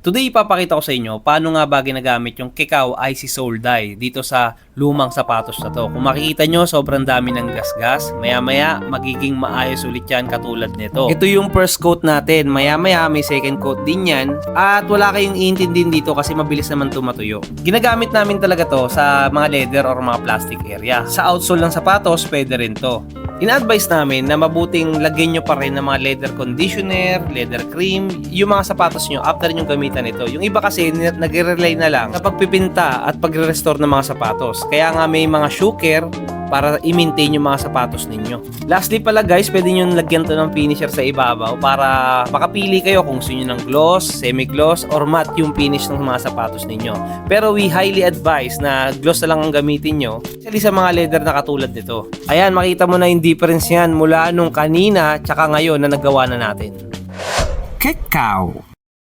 Today, ipapakita ko sa inyo paano nga ba ginagamit yung Kikaw Icy Sole Dye dito sa lumang sapatos na to. Kung makikita nyo, sobrang dami ng gasgas. Maya-maya, magiging maayos ulit yan katulad nito. Ito yung first coat natin. Maya-maya, may second coat din yan. At wala kayong iintindihin dito kasi mabilis naman ito matuyo. Ginagamit namin talaga to sa mga leather or mga plastic area. Sa outsole ng sapatos, pwede rin to. Ina-advise namin na mabuting lagyan nyo pa rin ng mga leather conditioner, leather cream, yung mga sapatos nyo after nyo gamitan ito. Yung iba kasi nagre-rely na lang sa pagpipinta at pagre-restore ng mga sapatos. Kaya nga may mga shoe care para i-maintain yung mga sapatos ninyo. Lastly pala guys, pwede nyo lagyan to ng finisher sa ibabaw para makapili kayo kung gusto nyo ng gloss, semi-gloss, or matte yung finish ng mga sapatos ninyo. Pero we highly advise na gloss na lang ang gamitin nyo, especially sa mga leather na katulad nito. Ayan, makita mo na yung difference yan mula nung kanina tsaka ngayon na nagawa na natin. Kikaw.